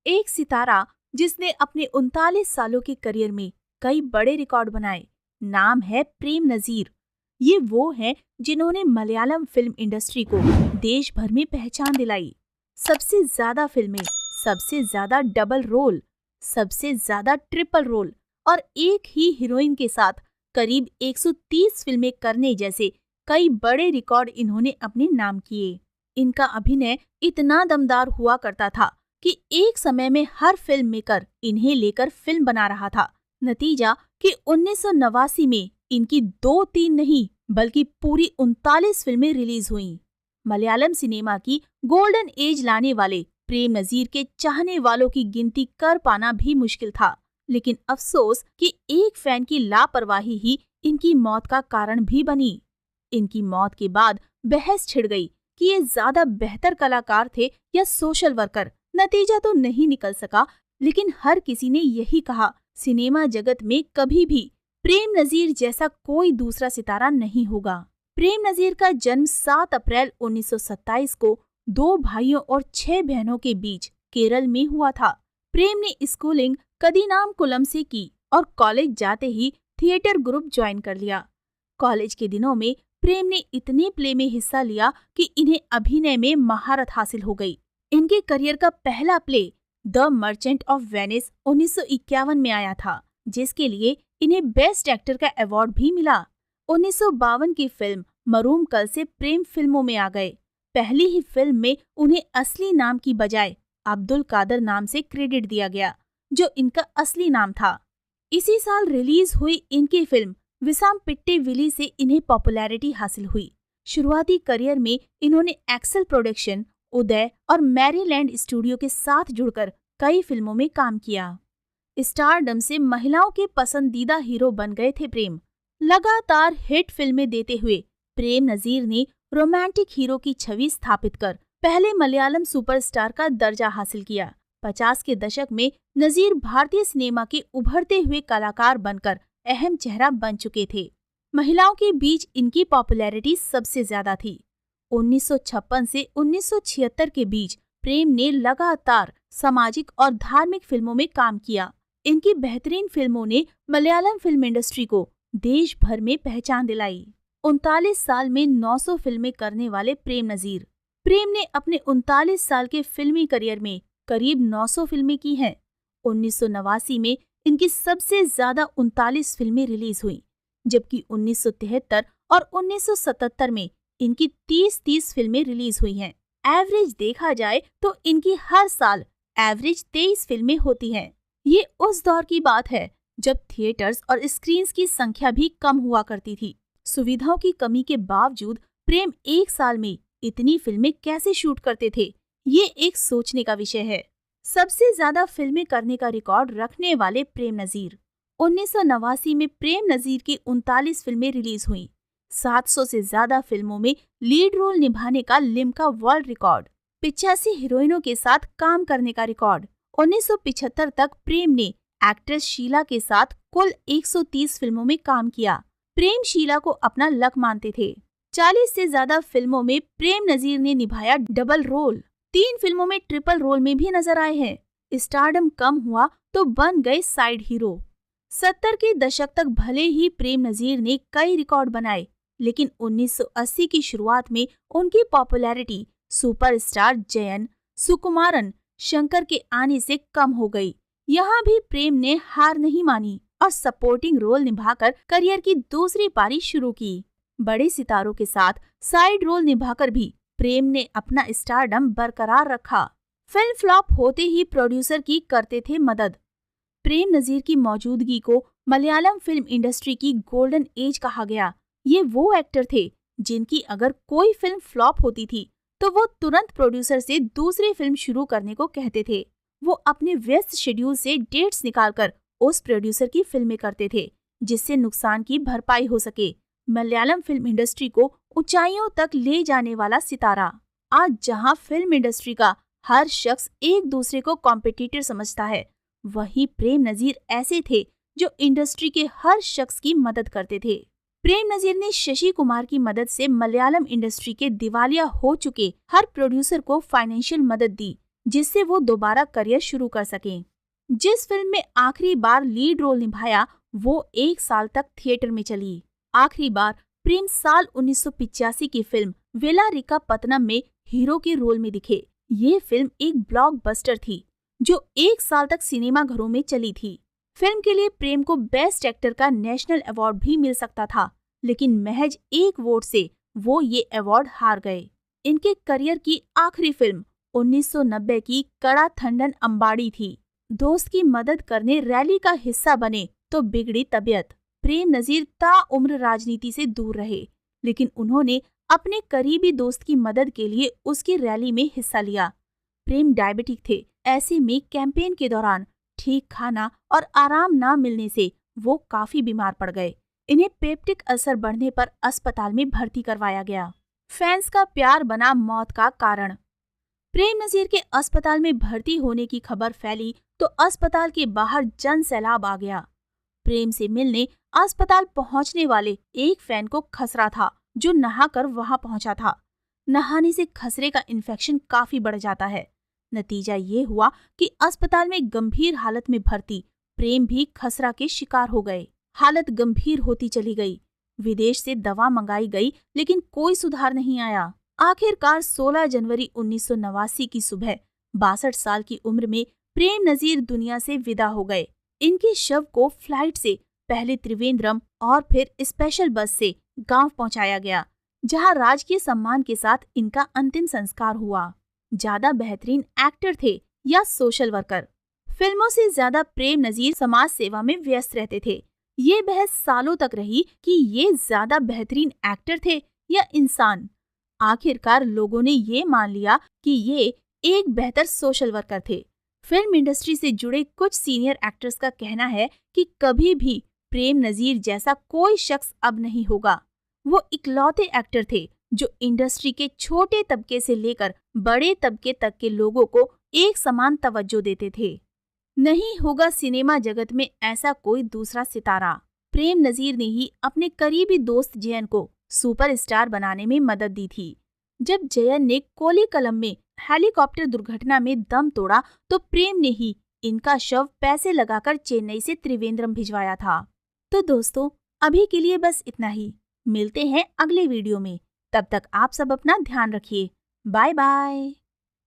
एक सितारा जिसने अपने 39 सालों के करियर में कई बड़े रिकॉर्ड बनाए। नाम है प्रेम नजीर। ये वो हैं जिन्होंने मलयालम फिल्म इंडस्ट्री को देश भर में पहचान दिलाई। सबसे ज्यादा फिल्में, सबसे ज्यादा डबल रोल, सबसे ज्यादा ट्रिपल रोल और एक ही हीरोइन के साथ करीब 130 फिल्में करने जैसे कई बड़े रिकॉर्ड इन्होंने अपने नाम किए। इनका अभिनय इतना दमदार हुआ करता था कि एक समय में हर फिल्म मेकर इन्हें लेकर फिल्म बना रहा था। नतीजा कि 1989 में इनकी 2-3 नहीं बल्कि पूरी 39 फिल्में रिलीज हुईं। मलयालम सिनेमा की गोल्डन एज लाने वाले प्रेम नजीर के चाहने वालों की गिनती कर पाना भी मुश्किल था। लेकिन अफसोस कि एक फैन की लापरवाही ही इनकी मौत का कारण भी बनी। इनकी मौत के बाद बहस छिड़ गई कि ये ज्यादा बेहतर कलाकार थे या सोशल वर्कर। नतीजा तो नहीं निकल सका, लेकिन हर किसी ने यही कहा, सिनेमा जगत में कभी भी प्रेम नजीर जैसा कोई दूसरा सितारा नहीं होगा। प्रेम नजीर का जन्म 7 अप्रैल 1927 को 2 भाइयों और 6 बहनों के बीच केरल में हुआ था। प्रेम ने स्कूलिंग कदीनामकुलम से की और कॉलेज जाते ही थिएटर ग्रुप ज्वाइन कर लिया। कॉलेज के दिनों में प्रेम ने इतने प्ले में हिस्सा लिया कि इन्हें अभिनय में महारत हासिल हो गई। इनके करियर का पहला play the merchant of Venice 1951 में आया था, जिसके लिए इन्हें बेस्ट एक्टर का अवार्ड भी मिला। 1952 की फिल्म मरूम कल से प्रेम फिल्मों में आ गए। पहली ही फिल्म में उन्हें असली नाम की बजाय अब्दुल कादर नाम से क्रेडिट दिया गया, जो इनका असली नाम था। इसी साल रिलीज हुई इनकी फिल्म विसाम पिट्टे विली से इन्हें पॉपुलैरिटी हासिल हुई। शुरुआती करियर में इन्होंने एक्सेल प्रोडक्शन, उदय और मैरीलैंड स्टूडियो के साथ जुड़कर कई फिल्मों में काम किया। स्टारडम से महिलाओं के पसंदीदा हीरो बन गए थे प्रेम। लगातार हिट फिल्में देते हुए प्रेम नजीर ने रोमांटिक हीरो की छवि स्थापित कर पहले मलयालम सुपरस्टार का दर्जा हासिल किया। 50 के दशक में नजीर भारतीय सिनेमा के उभरते हुए कलाकार बनकर अहम चेहरा बन चुके थे। महिलाओं के बीच इनकी पॉपुलैरिटी सबसे ज्यादा थी। 1956 से 1976 के बीच प्रेम ने लगातार सामाजिक और धार्मिक फिल्मों में काम किया। इनकी बेहतरीन फिल्मों ने मलयालम फिल्म इंडस्ट्री को देश भर में पहचान दिलाई। 39 साल में 900 फिल्में करने वाले प्रेम नजीर। प्रेम ने अपने 39 साल के फिल्मी करियर में करीब 900 फिल्में की हैं। 1989 में इनकी सबसे ज्यादा 39 फिल्में रिलीज हुई, जबकि 1973 और 1977 में इनकी 30 फिल्में रिलीज हुई हैं। एवरेज देखा जाए तो इनकी हर साल एवरेज 23 फिल्में होती हैं। ये उस दौर की बात है जब थिएटर्स और स्क्रीन्स की संख्या भी कम हुआ करती थी। सुविधाओं की कमी के बावजूद प्रेम एक साल में इतनी फिल्में कैसे शूट करते थे, ये एक सोचने का विषय है। सबसे ज्यादा फिल्में करने का रिकॉर्ड रखने वाले प्रेम नजीर। 1989 में प्रेम नजीर की 39 फिल्में रिलीज हुईं। 700 से ज्यादा फिल्मों में लीड रोल निभाने का लिम्का वर्ल्ड रिकॉर्ड। 85 हीरोइनों के साथ काम करने का रिकॉर्ड। 1975 तक प्रेम ने एक्ट्रेस शीला के साथ कुल 130 फिल्मों में काम किया। प्रेम शीला को अपना लक मानते थे। 40 से ज्यादा फिल्मों में प्रेम नजीर ने निभाया डबल रोल। 3 फिल्मों में ट्रिपल रोल में भी नजर आए हैं। स्टारडम कम हुआ तो बन गए साइड हीरो। 70 के दशक तक भले ही प्रेम नजीर ने कई रिकॉर्ड बनाए, लेकिन 1980 की शुरुआत में उनकी पॉपुलैरिटी सुपरस्टार जयन, सुकुमारन, शंकर के आने से कम हो गई। यहाँ भी प्रेम ने हार नहीं मानी और सपोर्टिंग रोल निभाकर करियर की दूसरी पारी शुरू की। बड़े सितारों के साथ साइड रोल निभाकर भी प्रेम ने अपना स्टारडम बरकरार रखा। फिल्म फ्लॉप होते ही प्रोड्यूसर की करते थे मदद। प्रेम नजीर की मौजूदगी को मलयालम फिल्म इंडस्ट्री की गोल्डन एज कहा गया। ये वो एक्टर थे जिनकी अगर कोई फिल्म फ्लॉप होती थी तो वो तुरंत प्रोड्यूसर से दूसरी फिल्म शुरू करने को कहते थे। वो अपने व्यस्त शेड्यूल से डेट्स निकालकर उस प्रोड्यूसर की फिल्में करते थे, जिससे नुकसान की भरपाई हो सके। मलयालम फिल्म इंडस्ट्री को ऊंचाइयों तक ले जाने वाला सितारा। आज जहां फिल्म इंडस्ट्री का हर शख्स एक दूसरे को कॉम्पिटिटर समझता है, वहीं प्रेम नजीर ऐसे थे जो इंडस्ट्री के हर शख्स की मदद करते थे। प्रेम नजीर ने शशि कुमार की मदद से मलयालम इंडस्ट्री के दिवालिया हो चुके हर प्रोड्यूसर को फाइनेंशियल मदद दी, जिससे वो दोबारा करियर शुरू कर सकें। जिस फिल्म में आखिरी बार लीड रोल निभाया वो 1 साल तक थिएटर में चली। आखिरी बार प्रेम साल 1985 की फिल्म वेलारिका पत्तनम में हीरो के रोल में दिखे। ये फिल्म एक ब्लॉकबस्टर थी जो 1 साल तक सिनेमा घरों में चली थी। फिल्म के लिए प्रेम को बेस्ट एक्टर का नेशनल अवार्ड भी मिल सकता था, लेकिन महज 1 वोट से वो ये अवार्ड हार गए। इनके करियर की आखिरी फिल्म 1990 की कड़ा थंडन अम्बाड़ी थी। दोस्त की मदद करने रैली का हिस्सा बने तो बिगड़ी तबीयत। प्रेम नजीर ताउम्र राजनीति से दूर रहे, लेकिन उन्होंने अपने करीबी दोस्त की मदद के लिए उसकी रैली में हिस्सा लिया। प्रेम डायबिटिक थे, ऐसे में कैंपेन के दौरान ठीक खाना और आराम न मिलने से वो काफी बीमार पड़ गए। इन्हें पेप्टिक अल्सर बढ़ने पर अस्पताल में भर्ती करवाया गया। फैंस का प्यार बना मौत का कारण। प्रेम नजीर के अस्पताल में भर्ती होने की खबर फैली तो अस्पताल के बाहर जन सैलाब आ गया। प्रेम से मिलने अस्पताल पहुंचने वाले एक फैन को खसरा था जो नहाकर वहां पहुंचा था। नहाने से खसरे का इन्फेक्शन काफी बढ़ जाता है। नतीजा ये हुआ कि अस्पताल में गंभीर हालत में भर्ती प्रेम भी खसरा के शिकार हो गए। हालत गंभीर होती चली गई। विदेश से दवा मंगाई गई लेकिन कोई सुधार नहीं आया। आखिरकार 16 जनवरी 1989 की सुबह 62 साल की उम्र में प्रेम नजीर दुनिया से विदा हो गए। इनके शव को फ्लाइट से पहले त्रिवेंद्रम और फिर स्पेशल बस से गांव पहुंचाया गया, जहां राजकीय सम्मान के साथ इनका अंतिम संस्कार हुआ। ज्यादा बेहतरीन एक्टर थे या सोशल वर्कर? फिल्मों से ज्यादा प्रेम नजीर समाज सेवा में व्यस्त रहते थे। ये बहस सालों तक रही कि ये ज्यादा बेहतरीन एक्टर थे या इंसान। आखिरकार लोगों ने ये मान लिया कि ये एक बेहतर सोशल वर्कर थे। फिल्म इंडस्ट्री से जुड़े कुछ सीनियर एक्टर्स का कहना है कि कभी भी प्रेम नजीर जैसा कोई शख्स अब नहीं होगा। वो इकलौते एक्टर थे जो इंडस्ट्री के छोटे तबके से लेकर बड़े तबके तक के लोगों को एक समान तवज्जो देते थे। नहीं होगा सिनेमा जगत में ऐसा कोई दूसरा सितारा। प्रेम नजीर ने ही अपने करीबी दोस्त जयन को सुपरस्टार बनाने में मदद दी थी। जब जयन ने कोल्लीकलम में हेलीकॉप्टर दुर्घटना में दम तोड़ा तो प्रेम ने ही इनका शव पैसे लगाकर चेन्नई से त्रिवेंद्रम भिजवाया था। तो दोस्तों, अभी के लिए बस इतना ही। मिलते हैं अगले वीडियो में। तब तक आप सब अपना ध्यान रखिए। Bye bye.